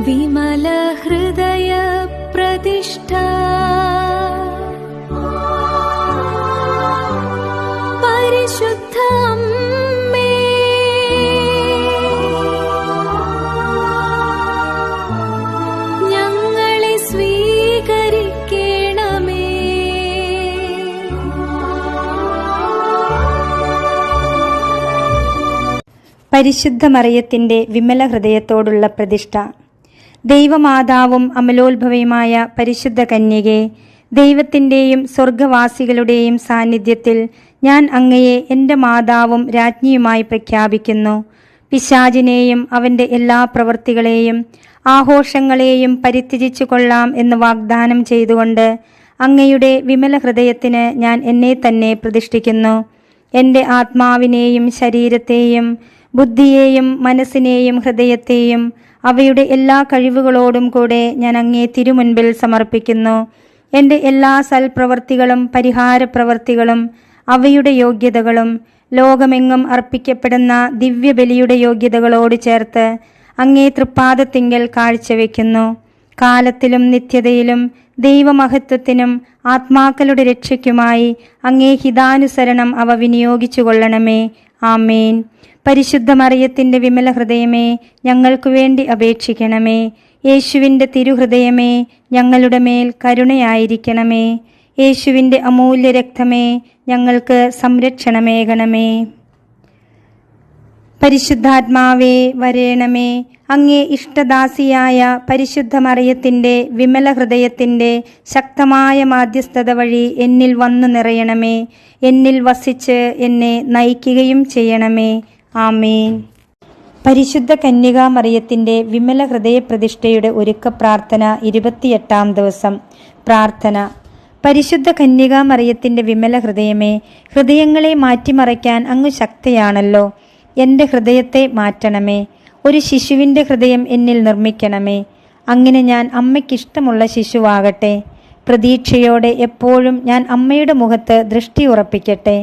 വിമല ഹൃദയ പ്രതിഷ്ഠ പരിശുദ്ധ അമ്മേ, ഞങ്ങളെ സ്വീകരിക്കണമേ. പരിശുദ്ധ മറിയത്തിന്റെ വിമല ഹൃദയത്തോടുള്ള പ്രതിഷ്ഠ. ദൈവമാതാവും അമലോത്ഭവയുമായ പരിശുദ്ധ കന്യകെ, ദൈവത്തിൻ്റെയും സ്വർഗവാസികളുടെയും സാന്നിധ്യത്തിൽ ഞാൻ അങ്ങയെ എൻ്റെ മാതാവും രാജ്ഞിയുമായി പ്രഖ്യാപിക്കുന്നു. പിശാചിനെയും അവൻ്റെ എല്ലാ പ്രവൃത്തികളെയും ആഘോഷങ്ങളെയും പരിത്യജിച്ചു കൊള്ളാം എന്ന് വാഗ്ദാനം ചെയ്തുകൊണ്ട് അങ്ങയുടെ വിമല ഹൃദയത്തിന് ഞാൻ എന്നെ തന്നെ പ്രതിഷ്ഠിക്കുന്നു. എൻ്റെ ആത്മാവിനെയും ശരീരത്തെയും ബുദ്ധിയെയും മനസ്സിനെയും ഹൃദയത്തെയും അവയുടെ എല്ലാ കഴിവുകളോടും കൂടെ ഞാൻ അങ്ങേ തിരുമുൻപിൽ സമർപ്പിക്കുന്നു. എൻ്റെ എല്ലാ സൽപ്രവർത്തികളും പരിഹാരപ്രവർത്തികളും അവയുടെ യോഗ്യതകളും ലോകമെങ്ങും അർപ്പിക്കപ്പെടുന്ന ദിവ്യബലിയുടെ യോഗ്യതകളോട് ചേർത്ത് അങ്ങേ തൃപ്പാദത്തിങ്കൽ കാഴ്ചവെക്കുന്നു. കാലത്തിലും നിത്യതയിലും ദൈവമഹത്വത്തിനും ആത്മാക്കളുടെ രക്ഷയ്ക്കുമായി അങ്ങേ ഹിതാനുസരണം അവ വിനിയോഗിച്ചു കൊള്ളണമേ. ആമേൻ. പരിശുദ്ധ മറിയത്തിൻ്റെ വിമല ഹൃദയമേ, ഞങ്ങൾക്കു വേണ്ടി അപേക്ഷിക്കണമേ. യേശുവിൻ്റെ തിരുഹൃദയമേ, ഞങ്ങളുടെ മേൽ കരുണയായിരിക്കണമേ. യേശുവിൻ്റെ അമൂല്യ രക്തമേ, ഞങ്ങൾക്ക് സംരക്ഷണമേകണമേ. പരിശുദ്ധാത്മാവേ വരേണമേ. അങ്ങേ ഇഷ്ടദാസിയായ പരിശുദ്ധ മറിയത്തിൻ്റെ വിമല ഹൃദയത്തിൻ്റെ ശക്തമായ മാധ്യസ്ഥത വഴി എന്നിൽ വന്നു നിറയണമേ. എന്നിൽ വസിച്ച് എന്നെ നയിക്കുകയും ചെയ്യണമേ. ആമേൻ. പരിശുദ്ധ കന്യകാ മറിയത്തിൻ്റെ വിമല ഹൃദയ പ്രതിഷ്ഠയുടെ ഒരുക്ക പ്രാർത്ഥന 28-ാം ദിവസം. പ്രാർത്ഥന. പരിശുദ്ധ കന്യകാ മറിയത്തിൻ്റെ വിമല ഹൃദയമേ, ഹൃദയങ്ങളെ മാറ്റിമറിക്കാൻ അങ്ങ് ശക്തയാണല്ലോ. എൻ്റെ ഹൃദയത്തെ മാറ്റണമേ. ഒരു ശിശുവിൻ്റെ ഹൃദയം എന്നിൽ നിർമ്മിക്കണമേ. അങ്ങനെ ഞാൻ അമ്മയ്ക്കിഷ്ടമുള്ള ശിശുവാകട്ടെ. പ്രതീക്ഷയോടെ എപ്പോഴും ഞാൻ അമ്മയുടെ മുഖത്ത് ദൃഷ്ടി ഉറപ്പിക്കട്ടെ.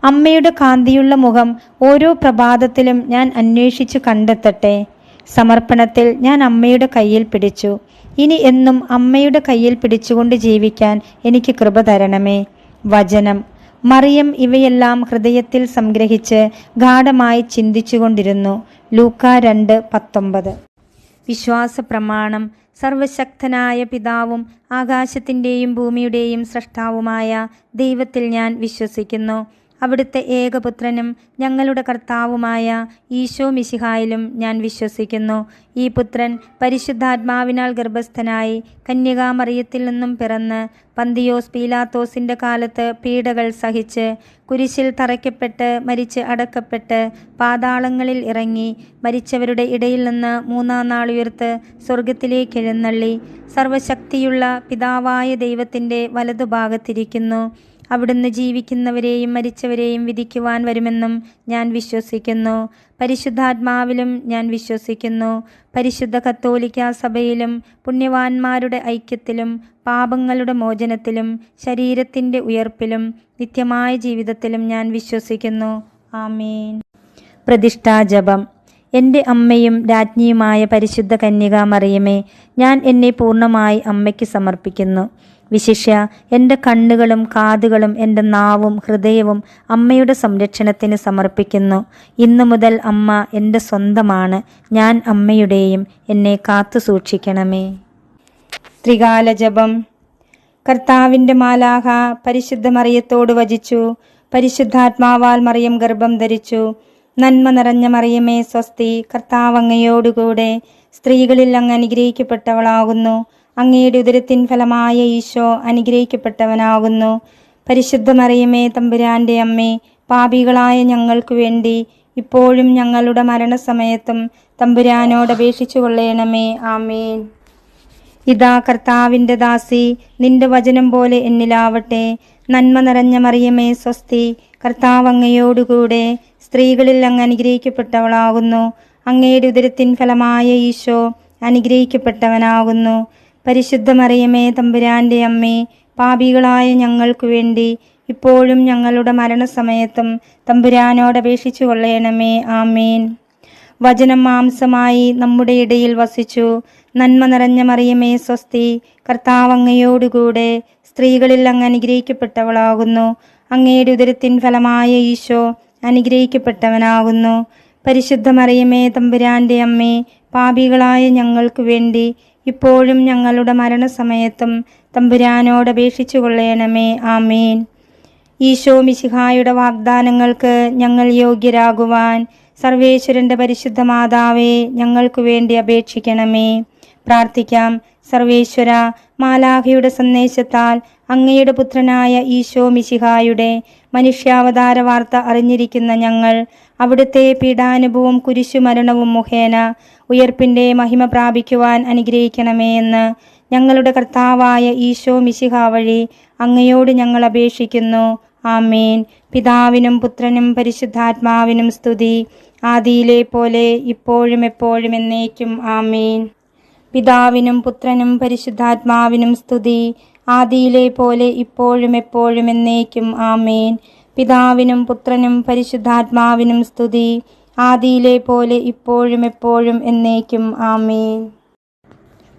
അമ്മയുടെ കാന്തിയുള്ള മുഖം ഓരോ പ്രഭാതത്തിലും ഞാൻ അന്വേഷിച്ചു കണ്ടെത്തട്ടെ. സമർപ്പണത്തിൽ ഞാൻ അമ്മയുടെ കയ്യിൽ പിടിച്ചു. ഇനി എന്നും അമ്മയുടെ കയ്യിൽ പിടിച്ചുകൊണ്ട് ജീവിക്കാൻ എനിക്ക് കൃപ തരണമേ. വചനം. മറിയം ഇവയെല്ലാം ഹൃദയത്തിൽ സംഗ്രഹിച്ച് ഗാഢമായി ചിന്തിച്ചുകൊണ്ടിരുന്നു. ലൂക്കാ 2:19. വിശ്വാസ പ്രമാണം. സർവശക്തനായ പിതാവും ആകാശത്തിൻ്റെയും ഭൂമിയുടെയും സ്രഷ്ടാവുമായ ദൈവത്തിൽ ഞാൻ വിശ്വസിക്കുന്നു. അവിടുത്തെ ഏകപുത്രനും ഞങ്ങളുടെ കർത്താവുമായ ഈശോ മിശിഹായിലും ഞാൻ വിശ്വസിക്കുന്നു. ഈ പുത്രൻ പരിശുദ്ധാത്മാവിനാൽ ഗർഭസ്ഥനായി കന്യകാമറിയത്തിൽ നിന്നും പിറന്ന് പന്തിയോസ് പീലാത്തോസിൻ്റെ കാലത്ത് പീഡകൾ സഹിച്ച് കുരിശിൽ തറയ്ക്കപ്പെട്ട് മരിച്ച് അടക്കപ്പെട്ട് പാതാളങ്ങളിൽ ഇറങ്ങി മരിച്ചവരുടെ ഇടയിൽ നിന്ന് 3-ാം നാൾ ഉയർത്ത് സ്വർഗത്തിലേക്ക് എഴുന്നള്ളി സർവശക്തിയുള്ള പിതാവായ ദൈവത്തിൻ്റെ വലതുഭാഗത്തിരിക്കുന്നു. അവിടുന്ന് ജീവിക്കുന്നവരെയും മരിച്ചവരെയും വിധിക്കുവാൻ വരുമെന്നും ഞാൻ വിശ്വസിക്കുന്നു. പരിശുദ്ധാത്മാവിലും ഞാൻ വിശ്വസിക്കുന്നു. പരിശുദ്ധ കത്തോലിക്കാ സഭയിലും പുണ്യവാന്മാരുടെ ഐക്യത്തിലും പാപങ്ങളുടെ മോചനത്തിലും ശരീരത്തിൻ്റെ ഉയർപ്പിലും നിത്യമായ ജീവിതത്തിലും ഞാൻ വിശ്വസിക്കുന്നു. ആമേൻ. പ്രതിഷ്ഠാജപം. എൻ്റെ അമ്മയും രാജ്ഞിയുമായ പരിശുദ്ധ കന്യകാ മറിയമേ, ഞാൻ എന്നെ പൂർണ്ണമായി അമ്മയ്ക്ക് സമർപ്പിക്കുന്നു. വിശിഷ്യ എൻ്റെ കണ്ണുകളും കാതുകളും എൻ്റെ നാവും ഹൃദയവും അമ്മയുടെ സംരക്ഷണത്തിന് സമർപ്പിക്കുന്നു. ഇന്നു മുതൽ അമ്മ എൻ്റെ സ്വന്തമാണ്. ഞാൻ അമ്മയുടെയും. എന്നെ കാത്തു സൂക്ഷിക്കണമേ. ത്രികാല ജപം. കർത്താവിൻ്റെ മാലാഖ പരിശുദ്ധ മറിയത്തോട് വചിച്ചു. പരിശുദ്ധാത്മാവാൽ മറിയം ഗർഭം ധരിച്ചു. നന്മ നിറഞ്ഞ മറിയമേ സ്വസ്തി. കർത്താവ് അങ്ങയോടുകൂടെ സ്ത്രീകളിൽ അങ്ങ് അനുഗ്രഹിക്കപ്പെട്ടവളാകുന്നു. അങ്ങയുടെ ഉദരത്തിൻ ഫലമായ ഈശോ അനുഗ്രഹിക്കപ്പെട്ടവനാകുന്നു. പരിശുദ്ധ മറിയമേ തമ്പുരാൻ്റെ അമ്മേ, പാപികളായ ഞങ്ങൾക്ക് വേണ്ടി ഇപ്പോഴും ഞങ്ങളുടെ മരണസമയത്തും തമ്പുരാനോട് അപേക്ഷിച്ചു കൊള്ളണമേ. ആമേൻ. ഇതാ കർത്താവിൻ്റെ ദാസി, നിന്റെ വചനം പോലെ എന്നിലാവട്ടെ. നന്മ നിറഞ്ഞ മറിയമേ സ്വസ്തി. കർത്താവ് അങ്ങയോടുകൂടെ സ്ത്രീകളിൽ അങ്ങ് അനുഗ്രഹിക്കപ്പെട്ടവളാകുന്നു. അങ്ങയുടെ ഉദരത്തിൻ ഫലമായ ഈശോ അനുഗ്രഹിക്കപ്പെട്ടവനാകുന്നു. പരിശുദ്ധ മറിയമേ തമ്പുരാൻ്റെ അമ്മേ, പാപികളായ ഞങ്ങൾക്ക് വേണ്ടി ഇപ്പോഴും ഞങ്ങളുടെ മരണസമയത്തും തമ്പുരാനോട് അപേക്ഷിച്ചു കൊള്ളണമേ. ആമേൻ. വചനം മാംസമായി നമ്മുടെ ഇടയിൽ വസിച്ചു. നന്മ നിറഞ്ഞ മറിയമേ സ്വസ്തി, കർത്താവ് അങ്ങയോടുകൂടെ സ്ത്രീകളിൽ അങ്ങ് അനുഗ്രഹിക്കപ്പെട്ടവളാകുന്നു. അങ്ങയുടെ ഉദരത്തിൻ ഫലമായ ഈശോ അനുഗ്രഹിക്കപ്പെട്ടവനാകുന്നു. പരിശുദ്ധ മറിയമേ തമ്പുരാന്റെ അമ്മേ, പാപികളായ ഞങ്ങൾക്ക് വേണ്ടി ഇപ്പോഴും ഞങ്ങളുടെ മരണസമയത്തും തമ്പുരാനോട് അപേക്ഷിച്ചു കൊള്ളണമേ. ആമേൻ. ഈശോ മിശിഹായുടെ വാഗ്ദാനങ്ങൾക്ക് ഞങ്ങൾ യോഗ്യരാകുവാൻ സർവേശ്വരന്റെ പരിശുദ്ധ മാതാവേ, ഞങ്ങൾക്ക് വേണ്ടി അപേക്ഷിക്കണമേ. പ്രാർത്ഥിക്കാം. സർവേശ്വര, മാലാഖയുടെ സന്ദേശത്താൽ അങ്ങയുടെ പുത്രനായ ഈശോ മിശിഹായുടെ മനുഷ്യാവതാര വാർത്ത അറിഞ്ഞിരിക്കുന്ന ഞങ്ങൾ അവിടുത്തെ പീഡാനുഭവവും കുരിശുമരണവും മുഖേന ഉയർപ്പിൻ്റെ മഹിമ പ്രാപിക്കുവാൻ അനുഗ്രഹിക്കണമേ എന്ന് ഞങ്ങളുടെ കർത്താവായ ഈശോ മിശിഹ വഴി അങ്ങയോട് ഞങ്ങൾ അപേക്ഷിക്കുന്നു. ആമേൻ. പിതാവിനും പുത്രനും പരിശുദ്ധാത്മാവിനും സ്തുതി, ആദിയിലെ പോലെ ഇപ്പോഴും എപ്പോഴും എന്നേക്കും. ആമേൻ. പിതാവിനും പുത്രനും പരിശുദ്ധാത്മാവിനും സ്തുതി, ആദിയിലെ പോലെ ഇപ്പോഴും എപ്പോഴും എന്നേക്കും. ആമേൻ. പിതാവിനും പുത്രനും പരിശുദ്ധാത്മാവിനും സ്തുതി, ആദിയിലെ പോലെ ഇപ്പോഴും എപ്പോഴും എന്നേക്കും. ആമേൻ.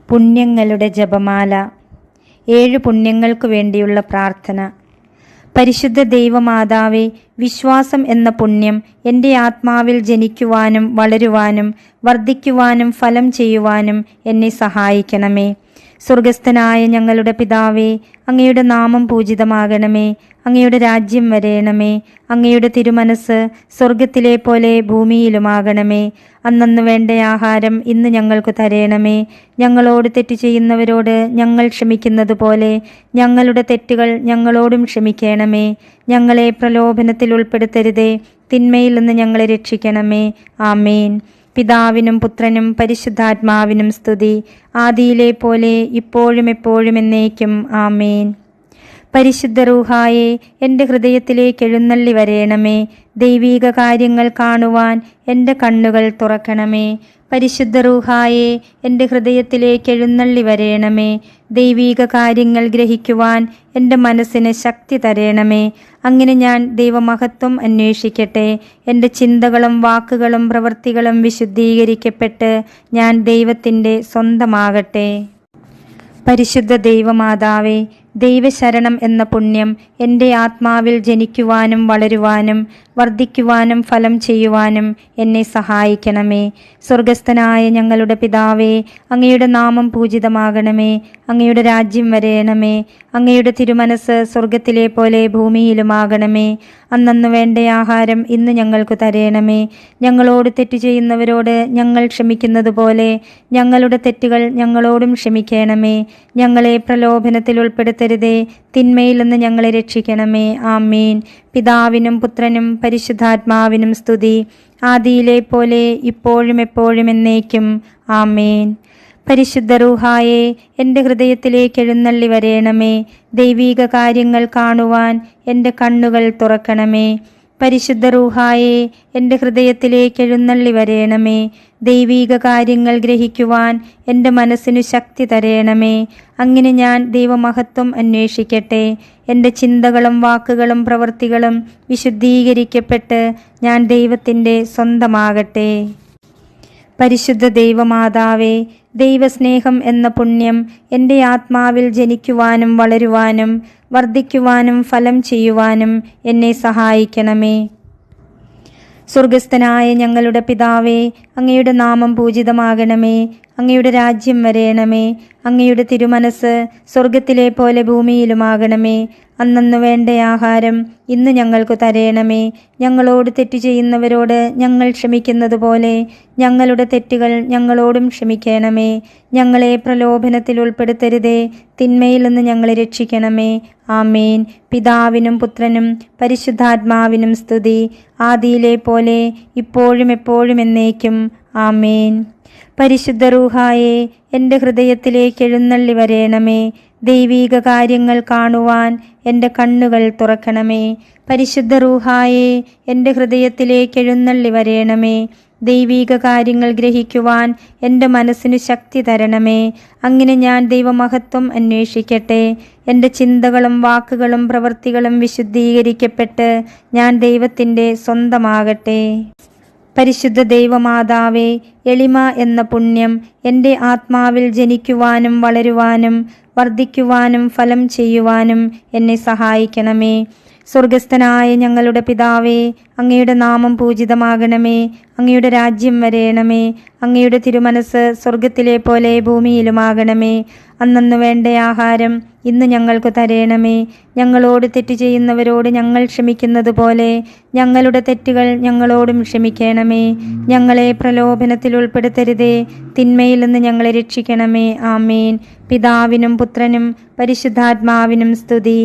പുണ്യങ്ങളുടെ ജപമാല. 7 പുണ്യങ്ങൾക്ക് വേണ്ടിയുള്ള പ്രാർത്ഥന. പരിശുദ്ധ ദൈവമാതാവേ, വിശ്വാസം എന്ന പുണ്യം എൻ്റെ ആത്മാവിൽ ജനിക്കുവാനും വളരുവാനും വർദ്ധിക്കുവാനും ഫലം ചെയ്യുവാനും എന്നെ സഹായിക്കണമേ. സ്വർഗസ്ഥനായ ഞങ്ങളുടെ പിതാവേ, അങ്ങയുടെ നാമം പൂജിതമാകണമേ. അങ്ങയുടെ രാജ്യം വരേണമേ. അങ്ങയുടെ തിരുമനസ് സ്വർഗത്തിലെ പോലെ ഭൂമിയിലുമാകണമേ. അന്നന്ന് വേണ്ട ആഹാരം ഇന്ന് ഞങ്ങൾക്ക് തരേണമേ. ഞങ്ങളോട് തെറ്റ് ചെയ്യുന്നവരോട് ഞങ്ങൾ ക്ഷമിക്കുന്നത് പോലെ ഞങ്ങളുടെ തെറ്റുകൾ ഞങ്ങളോടും ക്ഷമിക്കണമേ. ഞങ്ങളെ പ്രലോഭനത്തിൽ ഉൾപ്പെടുത്തരുതേ, തിന്മയിൽ നിന്ന് ഞങ്ങളെ രക്ഷിക്കണമേ. ആമേൻ. പിതാവിനും പുത്രനും പരിശുദ്ധാത്മാവിനും സ്തുതി, ആദിയിലെ പോലെ ഇപ്പോഴും എപ്പോഴും എന്നേക്കും. ആമേൻ. പരിശുദ്ധ റൂഹായെ, എൻ്റെ ഹൃദയത്തിലേക്ക് എഴുന്നള്ളി വരേണമേ. ദൈവീക കാര്യങ്ങൾ കാണുവാൻ എൻ്റെ കണ്ണുകൾ തുറക്കണമേ. പരിശുദ്ധ റൂഹായെ, എൻ്റെ ഹൃദയത്തിലേക്ക് എഴുന്നള്ളി വരേണമേ. ദൈവീക കാര്യങ്ങൾ ഗ്രഹിക്കുവാൻ എൻ്റെ മനസ്സിന് ശക്തി തരേണമേ. അങ്ങനെ ഞാൻ ദൈവമഹത്വം അന്വേഷിക്കട്ടെ. എൻ്റെ ചിന്തകളും വാക്കുകളും പ്രവൃത്തികളും വിശുദ്ധീകരിക്കപ്പെട്ട് ഞാൻ ദൈവത്തിൻ്റെ സ്വന്തമാകട്ടെ. പരിശുദ്ധ ദൈവമാതാവേ, ദൈവശരണം എന്ന പുണ്യം എൻ്റെ ആത്മാവിൽ ജനിക്കുവാനും വളരുവാനും വർദ്ധിക്കുവാനും ഫലം ചെയ്യുവാനും എന്നെ സഹായിക്കണമേ. സ്വർഗസ്ഥനായ ഞങ്ങളുടെ പിതാവേ, അങ്ങയുടെ നാമം പൂജിതമാകണമേ. അങ്ങയുടെ രാജ്യം വരേണമേ. അങ്ങയുടെ തിരുമനസ് സ്വർഗത്തിലെ പോലെ ഭൂമിയിലുമാകണമേ. അന്നന്ന് വേണ്ട ആഹാരം ഇന്ന് ഞങ്ങൾക്ക് തരേണമേ. ഞങ്ങളോട് തെറ്റ് ചെയ്യുന്നവരോട് ഞങ്ങൾ ക്ഷമിക്കുന്നത് പോലെ ഞങ്ങളുടെ തെറ്റുകൾ ഞങ്ങളോടും ക്ഷമിക്കണമേ. ഞങ്ങളെ പ്രലോഭനത്തിൽ ഉൾപ്പെടുത്തരുതേ, തിന്മയിൽ നിന്ന് ഞങ്ങളെ രക്ഷിക്കണമേ. ആമേൻ. പിതാവിനും പുത്രനും പരിശുദ്ധാത്മാവിനും സ്തുതി, ആദിയിലെ പോലെ ഇപ്പോഴും എപ്പോഴും എന്നേക്കും. ആമേൻ. പരിശുദ്ധ റൂഹായെ, എൻ്റെ ഹൃദയത്തിലേക്ക് എഴുന്നള്ളി വരേണമേ. ദൈവീക കാര്യങ്ങൾ കാണുവാൻ എൻ്റെ കണ്ണുകൾ തുറക്കണമേ. പരിശുദ്ധ റൂഹായെ, എൻ്റെ ഹൃദയത്തിലേക്ക് എഴുന്നള്ളി വരേണമേ. ദൈവീക കാര്യങ്ങൾ ഗ്രഹിക്കുവാൻ എൻ്റെ മനസ്സിനു ശക്തി തരേണമേ. അങ്ങനെ ഞാൻ ദൈവമഹത്വം അന്വേഷിക്കട്ടെ. എൻ്റെ ചിന്തകളും വാക്കുകളും പ്രവൃത്തികളും വിശുദ്ധീകരിക്കപ്പെട്ട് ഞാൻ ദൈവത്തിൻ്റെ സ്വന്തമാകട്ടെ. പരിശുദ്ധ ദൈവമാതാവേ, ദൈവസ്നേഹം എന്ന പുണ്യം എൻ്റെ ആത്മാവിൽ ജനിക്കുവാനും വളരുവാനും വർദ്ധിക്കുവാനും ഫലം ചെയ്യുവാനും എന്നെ സഹായിക്കണമേ. സ്വർഗസ്ഥനായ ഞങ്ങളുടെ പിതാവേ, അങ്ങയുടെ നാമം പൂജിതമാകണമേ. അങ്ങയുടെ രാജ്യം വരേണമേ. അങ്ങയുടെ തിരുമനസ് സ്വർഗത്തിലെ പോലെ ഭൂമിയിലുമാകണമേ. അന്നന്ന് വേണ്ട ആഹാരം ഇന്ന് ഞങ്ങൾക്ക് തരേണമേ. ഞങ്ങളോട് തെറ്റ് ചെയ്യുന്നവരോട് ഞങ്ങൾ ക്ഷമിക്കുന്നത് പോലെ ഞങ്ങളുടെ തെറ്റുകൾ ഞങ്ങളോടും ക്ഷമിക്കണമേ. ഞങ്ങളെ പ്രലോഭനത്തിൽ ഉൾപ്പെടുത്തരുതേ, തിന്മയിൽ നിന്ന് ഞങ്ങളെ രക്ഷിക്കണമേ. ആമേൻ. പിതാവിനും പുത്രനും പരിശുദ്ധാത്മാവിനും സ്തുതി, ആദിയിലെ പോലെ ഇപ്പോഴും എപ്പോഴും എന്നേക്കും. ആമേൻ. പരിശുദ്ധ റൂഹായെ, എൻ്റെ ഹൃദയത്തിലേക്ക് എഴുന്നള്ളി വരേണമേ. ദൈവീക കാര്യങ്ങൾ കാണുവാൻ എൻ്റെ കണ്ണുകൾ തുറക്കണമേ. പരിശുദ്ധ റൂഹായെ, എൻ്റെ ഹൃദയത്തിലേക്ക് എഴുന്നള്ളി വരേണമേ. ദൈവീക കാര്യങ്ങൾ ഗ്രഹിക്കുവാൻ എൻ്റെ മനസ്സിനു ശക്തി തരണമേ. അങ്ങനെ ഞാൻ ദൈവമഹത്വം അന്വേഷിക്കട്ടെ. എൻ്റെ ചിന്തകളും വാക്കുകളും പ്രവൃത്തികളും വിശുദ്ധീകരിക്കപ്പെട്ട് ഞാൻ ദൈവത്തിൻ്റെ സ്വന്തമാകട്ടെ. പരിശുദ്ധ ദൈവമാതാവേ, എളിമ എന്ന പുണ്യം എൻ്റെ ആത്മാവിൽ ജനിക്കുവാനും വളരുവാനും വർദ്ധിക്കുവാനും ഫലം ചെയ്യുവാനും എന്നെ സഹായിക്കണമേ. സ്വർഗസ്ഥനായ ഞങ്ങളുടെ പിതാവേ, അങ്ങയുടെ നാമം പൂജിതമാകണമേ. അങ്ങയുടെ രാജ്യം വരേണമേ. അങ്ങയുടെ തിരുമനസ് സ്വർഗത്തിലെ പോലെ ഭൂമിയിലുമാകണമേ. അന്നന്നു വേണ്ട ആഹാരം ഇന്ന് ഞങ്ങൾക്ക് തരേണമേ. ഞങ്ങളോട് തെറ്റ് ചെയ്യുന്നവരോട് ഞങ്ങൾ ക്ഷമിക്കുന്നത് പോലെ ഞങ്ങളുടെ തെറ്റുകൾ ഞങ്ങളോടും ക്ഷമിക്കണമേ. ഞങ്ങളെ പ്രലോഭനത്തിൽ ഉൾപ്പെടുത്തരുതേ, തിന്മയിൽ നിന്ന് ഞങ്ങളെ രക്ഷിക്കണമേ. ആമേൻ. പിതാവിനും പുത്രനും പരിശുദ്ധാത്മാവിനും സ്തുതി,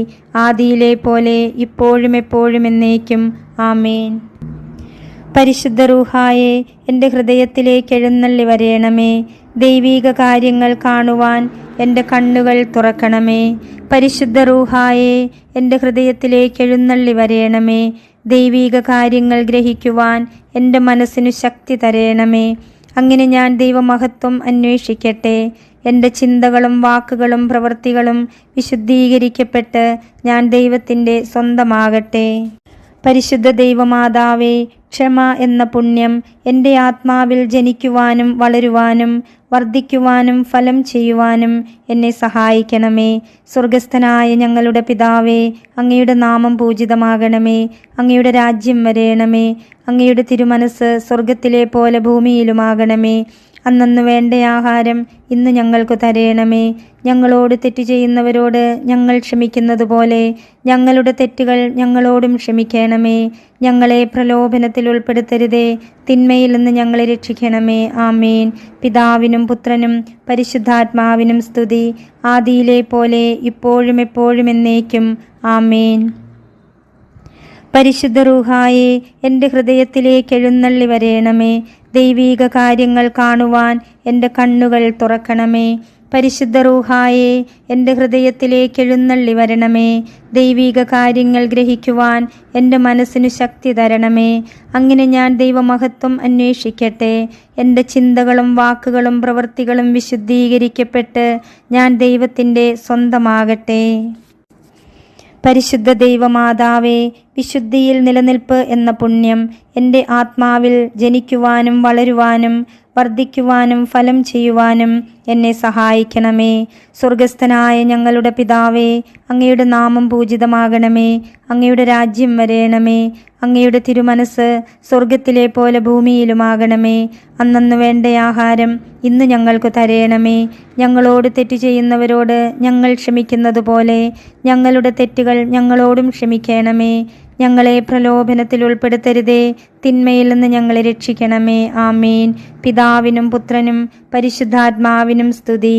ആദിയിലെ പോലെ ഇപ്പോഴും എപ്പോഴും എന്നേക്കും. ആമേൻ. പരിശുദ്ധ റൂഹായെ, എൻ്റെ ഹൃദയത്തിലേക്ക് എഴുന്നള്ളി വരേണമേ. ദൈവീക കാര്യങ്ങൾ കാണുവാൻ എൻ്റെ കണ്ണുകൾ തുറക്കണമേ. പരിശുദ്ധ റൂഹായെ, എൻ്റെ ഹൃദയത്തിലേക്ക് എഴുന്നള്ളി വരേണമേ. ദൈവീക കാര്യങ്ങൾ ഗ്രഹിക്കുവാൻ എൻ്റെ മനസ്സിനു ശക്തി തരേണമേ. അങ്ങനെ ഞാൻ ദൈവമഹത്വം അന്വേഷിക്കട്ടെ. എൻ്റെ ചിന്തകളും വാക്കുകളും പ്രവൃത്തികളും വിശുദ്ധീകരിക്കപ്പെട്ട് ഞാൻ ദൈവത്തിൻ്റെ സ്വന്തമാകട്ടെ. പരിശുദ്ധ ദൈവമാതാവേ, ക്ഷമ എന്ന പുണ്യം എൻ്റെ ആത്മാവിൽ ജനിക്കുവാനും വളരുവാനും വർദ്ധിക്കുവാനും ഫലം ചെയ്യുവാനും എന്നെ സഹായിക്കണമേ. സ്വർഗസ്ഥനായ ഞങ്ങളുടെ പിതാവേ, അങ്ങയുടെ നാമം പൂജിതമാകണമേ. അങ്ങയുടെ രാജ്യം വരേണമേ. അങ്ങയുടെ തിരുമനസ് സ്വർഗത്തിലെ പോലെ ഭൂമിയിലുമാകണമേ. അന്നന്നു വേണ്ട ആഹാരം ഇന്ന് ഞങ്ങൾക്ക് തരേണമേ. ഞങ്ങളോട് തെറ്റ് ചെയ്യുന്നവരോട് ഞങ്ങൾ ക്ഷമിക്കുന്നത് പോലെ ഞങ്ങളുടെ തെറ്റുകൾ ഞങ്ങളോടും ക്ഷമിക്കണമേ. ഞങ്ങളെ പ്രലോഭനത്തിൽ ഉൾപ്പെടുത്തരുതേ, തിന്മയിൽ നിന്ന് ഞങ്ങളെ രക്ഷിക്കണമേ. ആമേൻ. പിതാവിനും പുത്രനും പരിശുദ്ധാത്മാവിനും സ്തുതി, ആദിയിലെ പോലെ ഇപ്പോഴും എപ്പോഴും എന്നേക്കും. ആമേൻ. പരിശുദ്ധ റൂഹായെ, എൻ്റെ ഹൃദയത്തിലേക്ക് എഴുന്നള്ളി വരേണമേ. ദൈവീക കാര്യങ്ങൾ കാണുവാൻ എൻ്റെ കണ്ണുകൾ തുറക്കണമേ. പരിശുദ്ധ റൂഹായെ, എൻ്റെ ഹൃദയത്തിലേക്ക് എഴുന്നള്ളി വരണമേ. ദൈവീക കാര്യങ്ങൾ ഗ്രഹിക്കുവാൻ എൻ്റെ മനസ്സിനു ശക്തി തരണമേ. അങ്ങനെ ഞാൻ ദൈവമഹത്വം അന്വേഷിക്കട്ടെ. എൻ്റെ ചിന്തകളും വാക്കുകളും പ്രവൃത്തികളും വിശുദ്ധീകരിക്കപ്പെട്ട് ഞാൻ ദൈവത്തിൻ്റെ സ്വന്തമാകട്ടെ. പരിശുദ്ധ ദൈവമാതാവേ, വിശുദ്ധിയിൽ നിലനിൽപ്പ് എന്ന പുണ്യം എൻ്റെ ആത്മാവിൽ ജനിക്കുവാനും വളരുവാനും വർദ്ധിക്കുവാനും ഫലം ചെയ്യുവാനും എന്നെ സഹായിക്കണമേ. സ്വർഗസ്ഥനായ ഞങ്ങളുടെ പിതാവേ, അങ്ങയുടെ നാമം പൂജിതമാകണമേ. അങ്ങയുടെ രാജ്യം വരേണമേ. അങ്ങയുടെ തിരുമനസ് സ്വർഗത്തിലെ പോലെ ഭൂമിയിലുമാകണമേ. അന്നന്നു വേണ്ട ആഹാരം ഇന്ന് ഞങ്ങൾക്ക് തരേണമേ. ഞങ്ങളോട് തെറ്റ് ചെയ്യുന്നവരോട് ഞങ്ങൾ ക്ഷമിക്കുന്നത് പോലെ ഞങ്ങളുടെ തെറ്റുകൾ ഞങ്ങളോടും ക്ഷമിക്കണമേ. ഞങ്ങളെ പ്രലോഭനത്തിൽ ഉൾപ്പെടുത്തരുതേ, തിന്മയിൽ നിന്ന് ഞങ്ങളെ രക്ഷിക്കണമേ. ആമേൻ. പിതാവിനും പുത്രനും പരിശുദ്ധാത്മാവിനും സ്തുതി,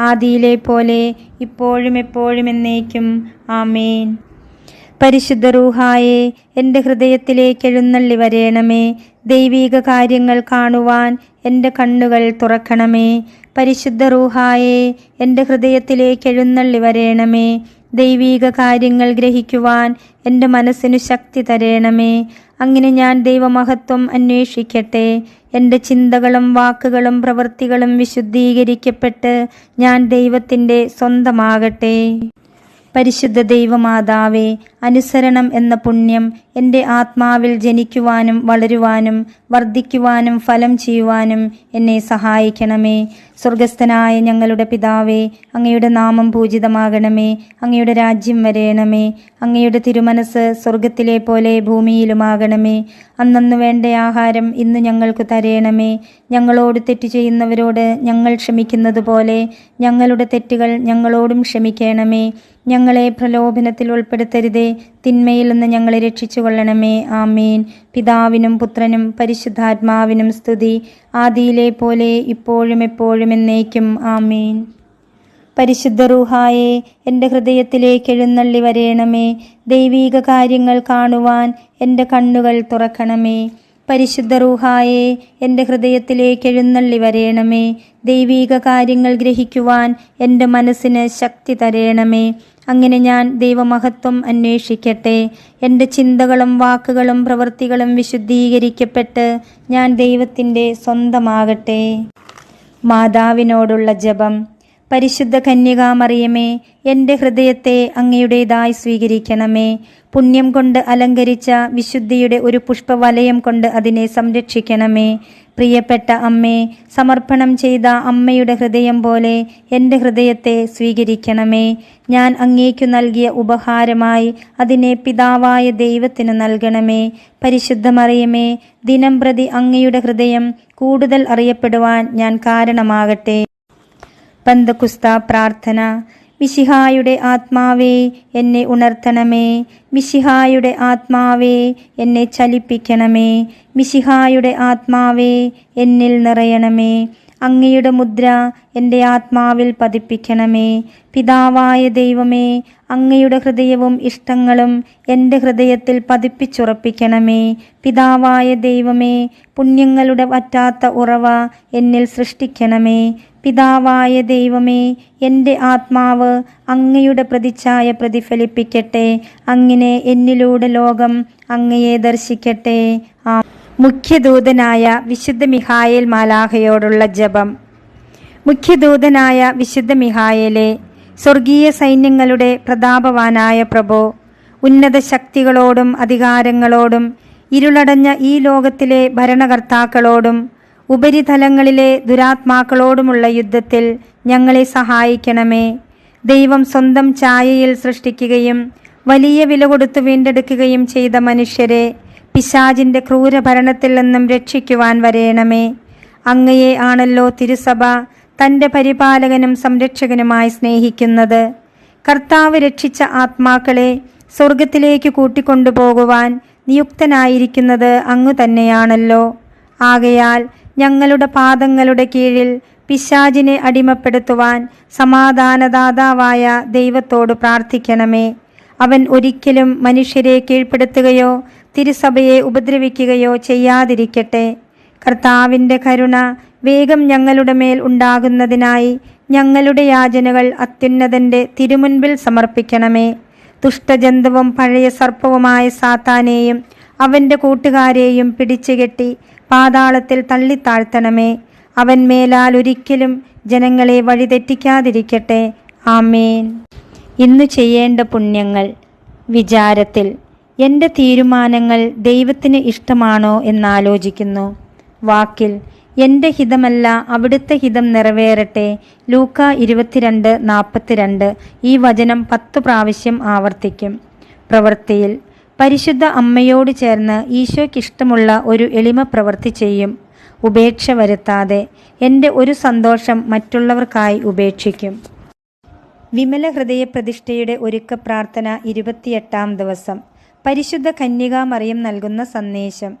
ആദിയിലെ പോലെ ഇപ്പോഴും എപ്പോഴും എന്നേക്കും. ആമേൻ. പരിശുദ്ധ റൂഹായെ, എൻ്റെ ഹൃദയത്തിലേക്ക് എഴുന്നള്ളി വരേണമേ. ദൈവീക കാര്യങ്ങൾ കാണുവാൻ എൻ്റെ കണ്ണുകൾ തുറക്കണമേ. പരിശുദ്ധ റൂഹായെ, എൻ്റെ ഹൃദയത്തിലേക്ക് എഴുന്നള്ളി വരേണമേ. ദൈവീക കാര്യങ്ങൾ ഗ്രഹിക്കുവാൻ എൻ്റെ മനസ്സിനു ശക്തി തരേണമേ. അങ്ങനെ ഞാൻ ദൈവമഹത്വം അന്വേഷിക്കട്ടെ. എൻ്റെ ചിന്തകളും വാക്കുകളും പ്രവൃത്തികളും വിശുദ്ധീകരിക്കപ്പെട്ട് ഞാൻ ദൈവത്തിൻ്റെ സ്വന്തമാകട്ടെ. പരിശുദ്ധ ദൈവമാതാവേ, അനുസരണം എന്ന പുണ്യം എൻ്റെ ആത്മാവിൽ ജനിക്കുവാനും വളരുവാനും വർദ്ധിക്കുവാനും ഫലം ചെയ്യുവാനും എന്നെ സഹായിക്കണമേ. സ്വർഗസ്ഥനായ ഞങ്ങളുടെ പിതാവേ, അങ്ങയുടെ നാമം പൂജിതമാകണമേ. അങ്ങയുടെ രാജ്യം വരേണമേ. അങ്ങയുടെ തിരുമനസ് സ്വർഗത്തിലെ പോലെ ഭൂമിയിലുമാകണമേ. അന്നന്നു വേണ്ട ആഹാരം ഇന്ന് ഞങ്ങൾക്ക് തരേണമേ. ഞങ്ങളോട് തെറ്റ് ചെയ്യുന്നവരോട് ഞങ്ങൾ ക്ഷമിക്കുന്നത് പോലെ ഞങ്ങളുടെ തെറ്റുകൾ ഞങ്ങളോടും ക്ഷമിക്കണമേ. ഞങ്ങളെ പ്രലോഭനത്തിൽ ഉൾപ്പെടുത്തരുതേ, തിന്മയിൽ നിന്ന് ഞങ്ങളെ രക്ഷിച്ചുകൊള്ളണമേ. ആമേൻ. പിതാവിനും പുത്രനും പരിശുദ്ധാത്മാവിനും സ്തുതി, ആദിയിലെ പോലെ ഇപ്പോഴും എപ്പോഴും എന്നേക്കും. ആമേൻ. പരിശുദ്ധ റൂഹായെ, എൻ്റെ ഹൃദയത്തിലേക്ക് എഴുന്നള്ളി വരേണമേ. ദൈവീക കാര്യങ്ങൾ കാണുവാൻ എൻ്റെ കണ്ണുകൾ തുറക്കണമേ. പരിശുദ്ധ റൂഹായെ, എൻ്റെ ഹൃദയത്തിലേക്ക് എഴുന്നള്ളി വരേണമേ. ദൈവീക കാര്യങ്ങൾ ഗ്രഹിക്കുവാൻ എൻ്റെ മനസ്സിന് ശക്തി തരേണമേ. അങ്ങനെ ഞാൻ ദൈവമഹത്വം അന്വേഷിക്കട്ടെ. എൻ്റെ ചിന്തകളും വാക്കുകളും പ്രവൃത്തികളും വിശുദ്ധീകരിക്കപ്പെട്ട് ഞാൻ ദൈവത്തിൻ്റെ സ്വന്തമാകട്ടെ. മാതാവിനോടുള്ള ജപം. പരിശുദ്ധ കന്യകാമറിയമേ, എൻ്റെ ഹൃദയത്തെ അങ്ങയുടേതായി സ്വീകരിക്കണമേ. പുണ്യം കൊണ്ട് അലങ്കരിച്ച വിശുദ്ധിയുടെ ഒരു പുഷ്പവലയം കൊണ്ട് അതിനെ സംരക്ഷിക്കണമേ. പ്രിയപ്പെട്ട അമ്മേ, സമർപ്പണം ചെയ്ത അമ്മയുടെ ഹൃദയം പോലെ എൻ്റെ ഹൃദയത്തെ സ്വീകരിക്കണമേ. ഞാൻ അങ്ങേക്കു നൽകിയ ഉപഹാരമായി അതിനെ പിതാവായ ദൈവത്തിന് നൽകണമേ. പരിശുദ്ധ മറിയമേ, ദിനംപ്രതി അങ്ങയുടെ ഹൃദയം കൂടുതൽ അറിയപ്പെടുവാൻ ഞാൻ കാരണമാകട്ടെ. പന്തക്കുസ്ത പ്രാർത്ഥന. മിശിഹായുടെ ആത്മാവേ, എന്നെ ഉണർത്തണമേ. മിശിഹായുടെ ആത്മാവേ, എന്നെ ചലിപ്പിക്കണമേ. മിശിഹായുടെ ആത്മാവേ, എന്നിൽ നിറയണമേ. അങ്ങയുടെ മുദ്ര എൻ്റെ ആത്മാവിൽ പതിപ്പിക്കണമേ. പിതാവായ ദൈവമേ, അങ്ങയുടെ ഹൃദയവും ഇഷ്ടങ്ങളും എൻ്റെ ഹൃദയത്തിൽ പതിപ്പിച്ചുറപ്പിക്കണമേ. പിതാവായ ദൈവമേ, പുണ്യങ്ങളുടെ വറ്റാത്ത ഉറവ എന്നിൽ സൃഷ്ടിക്കണമേ. പിതാവായ ദൈവമേ, എൻ്റെ ആത്മാവ് അങ്ങയുടെ പ്രതിച്ഛായ പ്രതിഫലിപ്പിക്കട്ടെ. അങ്ങനെ എന്നിലൂടെ ലോകം അങ്ങയെ ദർശിക്കട്ടെ. മുഖ്യദൂതനായ വിശുദ്ധ മിഖായേൽ മാലാഖയോടുള്ള ജപം. മുഖ്യദൂതനായ വിശുദ്ധ മിഖായേലെ, സ്വർഗീയ സൈന്യങ്ങളുടെ പ്രതാപവാനായ പ്രഭോ, ഉന്നത ശക്തികളോടും അധികാരങ്ങളോടും ഇരുളടഞ്ഞ ഈ ലോകത്തിലെ ഭരണകർത്താക്കളോടും ഉപരിതലങ്ങളിലെ ദുരാത്മാക്കളോടുമുള്ള യുദ്ധത്തിൽ ഞങ്ങളെ സഹായിക്കണമേ. ദൈവം സ്വന്തം ഛായയിൽ സൃഷ്ടിക്കുകയും വലിയ വില കൊടുത്തു വീണ്ടെടുക്കുകയും ചെയ്ത മനുഷ്യരെ പിശാചിൻ്റെ ക്രൂരഭരണത്തിൽ നിന്നും രക്ഷിക്കുവാൻ വരേണമേ. അങ്ങയെ ആണല്ലോ തിരുസഭ തൻ്റെ പരിപാലകനും സംരക്ഷകനുമായി സ്നേഹിക്കുന്നത്. കർത്താവ് രക്ഷിച്ച ആത്മാക്കളെ സ്വർഗത്തിലേക്ക് കൂട്ടിക്കൊണ്ടുപോകുവാൻ നിയുക്തനായിരിക്കുന്നത് അങ്ങ് തന്നെയാണല്ലോ. ആകയാൽ ഞങ്ങളുടെ പാദങ്ങളുടെ കീഴിൽ പിശാചിനെ അടിമപ്പെടുത്തുവാൻ സമാധാനദാതാവായ ദൈവത്തോട് പ്രാർത്ഥിക്കണമേ. അവൻ ഒരിക്കലും മനുഷ്യരെ കീഴ്പ്പെടുത്തുകയോ തിരുസഭയെ ഉപദ്രവിക്കുകയോ ചെയ്യാതിരിക്കട്ടെ. കർത്താവിൻ്റെ കരുണ വേഗം ഞങ്ങളുടെ മേൽ ഉണ്ടാകുന്നതിനായി ഞങ്ങളുടെ യാചനകൾ അത്യുന്നതൻ്റെ തിരുമുൻപിൽ സമർപ്പിക്കണമേ. ദുഷ്ടജന്തുവും പഴയ സർപ്പവുമായ സാത്താനെയും അവൻ്റെ കൂട്ടുകാരെയും പിടിച്ചുകെട്ടി പാതാളത്തിൽ തള്ളിത്താഴ്ത്തണമേ. അവൻ മേലാൽ ഒരിക്കലും ജനങ്ങളെ വഴിതെറ്റിക്കാതിരിക്കട്ടെ. ആമേൻ. ഇന്ന് ചെയ്യേണ്ട പുണ്യങ്ങൾ. വിചാരത്തിൽ എൻ്റെ തീരുമാനങ്ങൾ ദൈവത്തിന് ഇഷ്ടമാണോ എന്നാലോചിക്കുന്നു. വാക്കിൽ എൻ്റെ ഹിതമല്ല അവിടുത്തെ ഹിതം നിറവേറട്ടെ. ലൂക്ക 22:42. ഈ വചനം 10 പ്രാവശ്യം ആവർത്തിക്കും. പ്രവൃത്തിയിൽ പരിശുദ്ധ അമ്മയോട് ചേർന്ന് ഈശോയ്ക്കിഷ്ടമുള്ള ഒരു എളിമ പ്രവൃത്തി ചെയ്യും. ഉപേക്ഷ വരുത്താതെ എൻ്റെ ഒരു സന്തോഷം മറ്റുള്ളവർക്കായി ഉപേക്ഷിക്കും. വിമല ഹൃദയ പ്രതിഷ്ഠയുടെ ഒരുക്ക പ്രാർത്ഥന 28-ാം ദിവസം. പരിശുദ്ധ കന്യകാമറിയം നൽകുന്ന സന്ദേശം.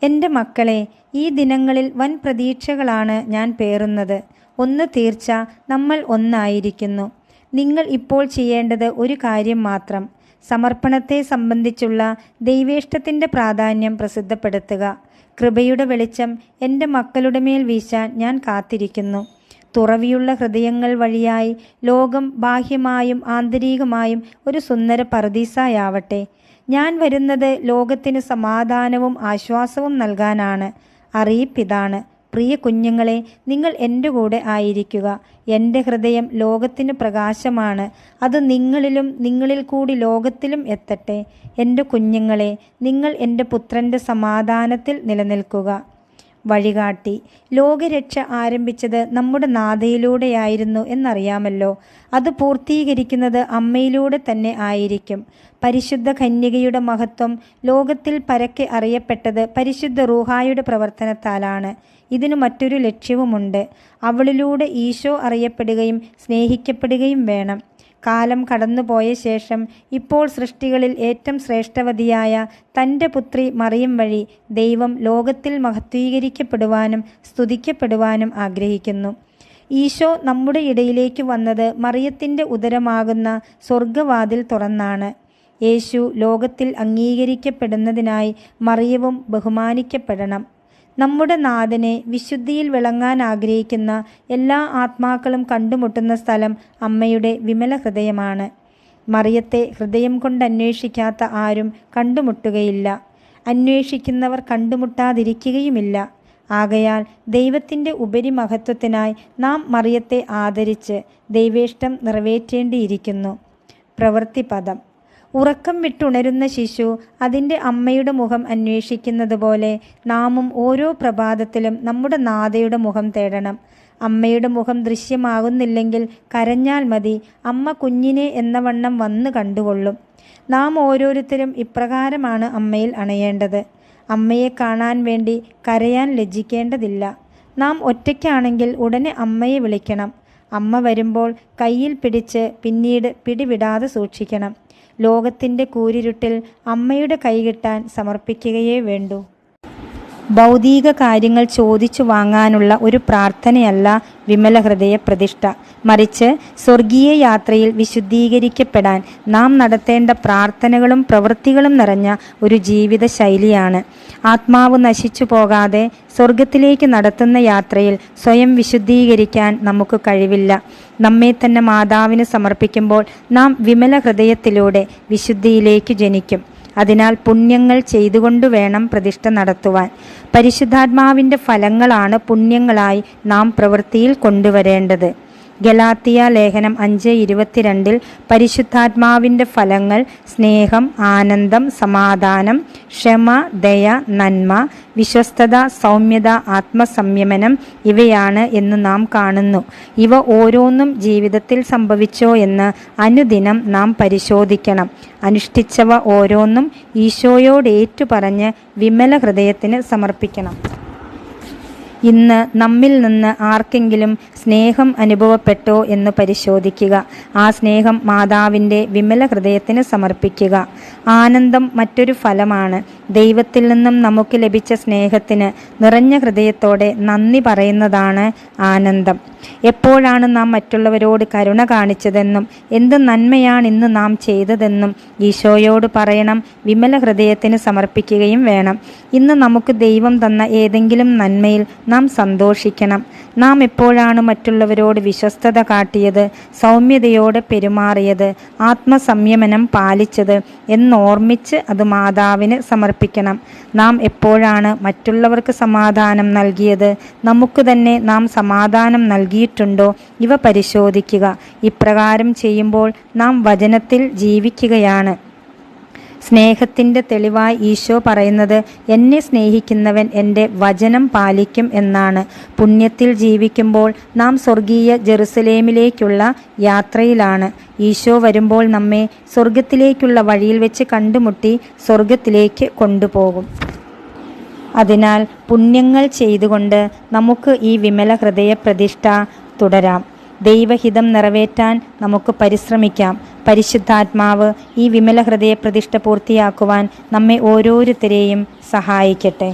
എൻ്റെ മക്കളെ, ഈ ദിനങ്ങളിൽ വൻ പ്രതീക്ഷകളാണ് ഞാൻ പേറുന്നത്. ഒന്ന് തീർച്ച, നമ്മൾ ഒന്നായിരിക്കുന്നു. നിങ്ങൾ ഇപ്പോൾ ചെയ്യേണ്ടത് ഒരു കാര്യം മാത്രം: സമർപ്പണത്തെ സംബന്ധിച്ചുള്ള ദൈവേഷ്ടത്തിൻ്റെ പ്രാധാന്യം പ്രസിദ്ധപ്പെടുത്തുക. കൃപയുടെ വെളിച്ചം എൻ്റെ മക്കളുടെ മേൽ വീശാൻ ഞാൻ കാത്തിരിക്കുന്നു. തുറവിയുള്ള ഹൃദയങ്ങൾ വഴിയായി ലോകം ബാഹ്യമായും ആന്തരികമായും ഒരു സുന്ദര പറുദീസയാവട്ടെ. ഞാൻ വരുന്നത് ലോകത്തിന് സമാധാനവും ആശ്വാസവും നൽകാനാണ്. അറിയിപ്പിതാണ്: പ്രിയ കുഞ്ഞുങ്ങളെ, നിങ്ങൾ എൻ്റെ കൂടെ ആയിരിക്കുക. എൻ്റെ ഹൃദയം ലോകത്തിന് പ്രകാശമാണ്. അത് നിങ്ങളിലും നിങ്ങളിൽ കൂടി ലോകത്തിലും എത്തട്ടെ. എൻ്റെ കുഞ്ഞുങ്ങളെ, നിങ്ങൾ എൻ്റെ പുത്രൻ്റെ സമാധാനത്തിൽ നിലനിൽക്കുക. വഴികാട്ടി. ലോകരക്ഷ ആരംഭിച്ചത് നമ്മുടെ നാഥയിലൂടെയായിരുന്നു എന്നറിയാമല്ലോ. അത് പൂർത്തീകരിക്കുന്നത് അമ്മയിലൂടെ തന്നെ ആയിരിക്കും. പരിശുദ്ധ കന്യകയുടെ മഹത്വം ലോകത്തിൽ പരക്കെ അറിയപ്പെട്ടത് പരിശുദ്ധ റൂഹായുടെ പ്രവർത്തനത്താലാണ്. ഇതിനു മറ്റൊരു ലക്ഷ്യവുമുണ്ട്: അവളിലൂടെ ഈശോ അറിയപ്പെടുകയും സ്നേഹിക്കപ്പെടുകയും വേണം. കാലം കടന്നുപോയ ശേഷം ഇപ്പോൾ സൃഷ്ടികളിൽ ഏറ്റവും ശ്രേഷ്ഠവതിയായ തൻ്റെ പുത്രി മറിയം വഴി ദൈവം ലോകത്തിൽ മഹത്വീകരിക്കപ്പെടുവാനും സ്തുതിക്കപ്പെടുവാനും ആഗ്രഹിക്കുന്നു. ഈശോ നമ്മുടെ ഇടയിലേക്ക് വന്നത് മറിയത്തിൻ്റെ ഉദരമാകുന്ന സ്വർഗവാതിൽ തുറന്നാണ്. യേശു ലോകത്തിൽ അംഗീകരിക്കപ്പെടുന്നതിനായി മറിയവും ബഹുമാനിക്കപ്പെടണം. നമ്മുടെ നാഥനെ വിശുദ്ധിയിൽ വിളങ്ങാൻ ആഗ്രഹിക്കുന്ന എല്ലാ ആത്മാക്കളും കണ്ടുമുട്ടുന്ന സ്ഥലം അമ്മയുടെ വിമല ഹൃദയമാണ്. മറിയത്തെ ഹൃദയം കൊണ്ട് അന്വേഷിക്കാത്ത ആരും കണ്ടുമുട്ടുകയില്ല. അന്വേഷിക്കുന്നവർ കണ്ടുമുട്ടാതിരിക്കുകയുമില്ല. ആകയാൽ ദൈവത്തിൻ്റെ ഉപരിമഹത്വത്തിനായി നാം മറിയത്തെ ആദരിച്ച് ദൈവേഷ്ടം നിറവേറ്റേണ്ടിയിരിക്കുന്നു. പ്രവൃത്തിപദം. ഉറക്കം വിട്ടുണരുന്ന ശിശു അതിൻ്റെ അമ്മയുടെ മുഖം അന്വേഷിക്കുന്നത് പോലെ നാമും ഓരോ പ്രഭാതത്തിലും നമ്മുടെ നാഥയുടെ മുഖം തേടണം. അമ്മയുടെ മുഖം ദൃശ്യമാകുന്നില്ലെങ്കിൽ കരഞ്ഞാൽ മതി, അമ്മ കുഞ്ഞിനെ എന്ന വണ്ണം വന്ന് കണ്ടുകൊള്ളും. നാം ഓരോരുത്തരും ഇപ്രകാരമാണ് അമ്മയിൽ അണയേണ്ടത്. അമ്മയെ കാണാൻ വേണ്ടി കരയാൻ ലജ്ജിക്കേണ്ടതില്ല. നാം ഒറ്റയ്ക്കാണെങ്കിൽ ഉടനെ അമ്മയെ വിളിക്കണം. അമ്മ വരുമ്പോൾ കയ്യിൽ പിടിച്ച് പിന്നീട് പിടിവിടാതെ സൂക്ഷിക്കണം. ലോകത്തിൻ്റെ കൂരിരുട്ടിൽ അമ്മയുടെ കൈ കിട്ടാൻ സമർപ്പിക്കുകയേ വേണ്ടൂ. ഭൗതിക കാര്യങ്ങൾ ചോദിച്ചു വാങ്ങാനുള്ള ഒരു പ്രാർത്ഥനയല്ല വിമല ഹൃദയ പ്രതിഷ്ഠ. മറിച്ച് സ്വർഗീയ യാത്രയിൽ വിശുദ്ധീകരിക്കപ്പെടാൻ നാം നടത്തേണ്ട പ്രാർത്ഥനകളും പ്രവൃത്തികളും നിറഞ്ഞ ഒരു ജീവിത ശൈലിയാണ്. ആത്മാവ് നശിച്ചു പോകാതെ സ്വർഗത്തിലേക്ക് നടത്തുന്ന യാത്രയിൽ സ്വയം വിശുദ്ധീകരിക്കാൻ നമുക്ക് കഴിവില്ല. നമ്മെ തന്നെ മാതാവിന് സമർപ്പിക്കുമ്പോൾ നാം വിമല ഹൃദയത്തിലൂടെ വിശുദ്ധിയിലേക്ക് ജനിക്കും. അതിനാൽ പുണ്യങ്ങൾ ചെയ്തുകൊണ്ടു വേണം പ്രതിഷ്ഠ നടത്തുവാൻ. പരിശുദ്ധാത്മാവിൻ്റെ ഫലങ്ങളാണ് പുണ്യങ്ങളായി നാം പ്രവൃത്തിയിൽ കൊണ്ടുവരേണ്ടത്. ഗലാത്തിയ ലേഖനം 5:22 പരിശുദ്ധാത്മാവിൻ്റെ ഫലങ്ങൾ സ്നേഹം, ആനന്ദം, സമാധാനം, ക്ഷമ, ദയ, നന്മ, വിശ്വസ്തത, സൗമ്യത, ആത്മസംയമനം ഇവയാണ് എന്ന് നാം കാണുന്നു. ഇവ ഓരോന്നും ജീവിതത്തിൽ സംഭവിച്ചോ എന്ന് അനുദിനം നാം പരിശോധിക്കണം. അനുഷ്ഠിച്ചവ ഓരോന്നും ഈശോയോട് ഏറ്റുപറഞ്ഞ് വിമല ഹൃദയത്തിന് സമർപ്പിക്കണം. ഇന്ന് നമ്മിൽ നിന്ന് ആർക്കെങ്കിലും സ്നേഹം അനുഭവപ്പെട്ടോ എന്ന് പരിശോധിക്കുക. ആ സ്നേഹം മാതാവിൻ്റെ വിമല ഹൃദയത്തിന് സമർപ്പിക്കുക. ആനന്ദം മറ്റൊരു ഫലമാണ്. ദൈവത്തിൽ നിന്നും നമുക്ക് ലഭിച്ച സ്നേഹത്തിന് നിറഞ്ഞ ഹൃദയത്തോടെ നന്ദി പറയുന്നതാണ് ആനന്ദം. എപ്പോഴാണ് നാം മറ്റുള്ളവരോട് കരുണ കാണിച്ചതെന്നും എന്ത് നന്മയാണ് ഇന്ന് നാം ചെയ്തതെന്നും ഈശോയോട് പറയണം. വിമല ഹൃദയത്തിന് സമർപ്പിക്കുകയും വേണം. ഇന്ന് നമുക്ക് ദൈവം തന്ന ഏതെങ്കിലും നന്മയിൽ നാം സന്തോഷിക്കണം. നാം എപ്പോഴാണ് മറ്റുള്ളവരോട് വിശ്വസ്തത കാട്ടിയത്, സൗമ്യതയോടെ പെരുമാറിയത്, ആത്മസംയമനം പാലിച്ചത് എന്നോർമ്മിച്ച് അത് മാതാവിന് സമർപ്പിക്കണം. നാം എപ്പോഴാണ് മറ്റുള്ളവർക്ക് സമാധാനം നൽകിയത്, നമുക്ക് തന്നെ നാം സമാധാനം നൽകിയിട്ടുണ്ടോ, ഇവ പരിശോധിക്കുക. ഇപ്രകാരം ചെയ്യുമ്പോൾ നാം വചനത്തിൽ ജീവിക്കുകയാണ്. സ്നേഹത്തിൻ്റെ തെളിവായി ഈശോ പറയുന്നത്, എന്നെ സ്നേഹിക്കുന്നവൻ എൻ്റെ വചനം പാലിക്കും എന്നാണ്. പുണ്യത്തിൽ ജീവിക്കുമ്പോൾ നാം സ്വർഗീയ ജെറുസലേമിലേക്കുള്ള യാത്രയിലാണ്. ഈശോ വരുമ്പോൾ നമ്മെ സ്വർഗത്തിലേക്കുള്ള വഴിയിൽ വെച്ച് കണ്ടുമുട്ടി സ്വർഗത്തിലേക്ക് കൊണ്ടുപോകും. അതിനാൽ പുണ്യങ്ങൾ ചെയ്തുകൊണ്ട് നമുക്ക് ഈ വിമല ഹൃദയ പ്രതിഷ്ഠ തുടരാം. ദൈവഹിതം നിറവേറ്റാൻ നമുക്ക് പരിശ്രമിക്കാം. പരിശുദ്ധാത്മാവ് ഈ വിമല ഹൃദയ പ്രതിഷ്ഠ പൂർത്തിയാക്കുവാൻ നമ്മെ ഓരോരുത്തരെയും സഹായിക്കട്ടെ.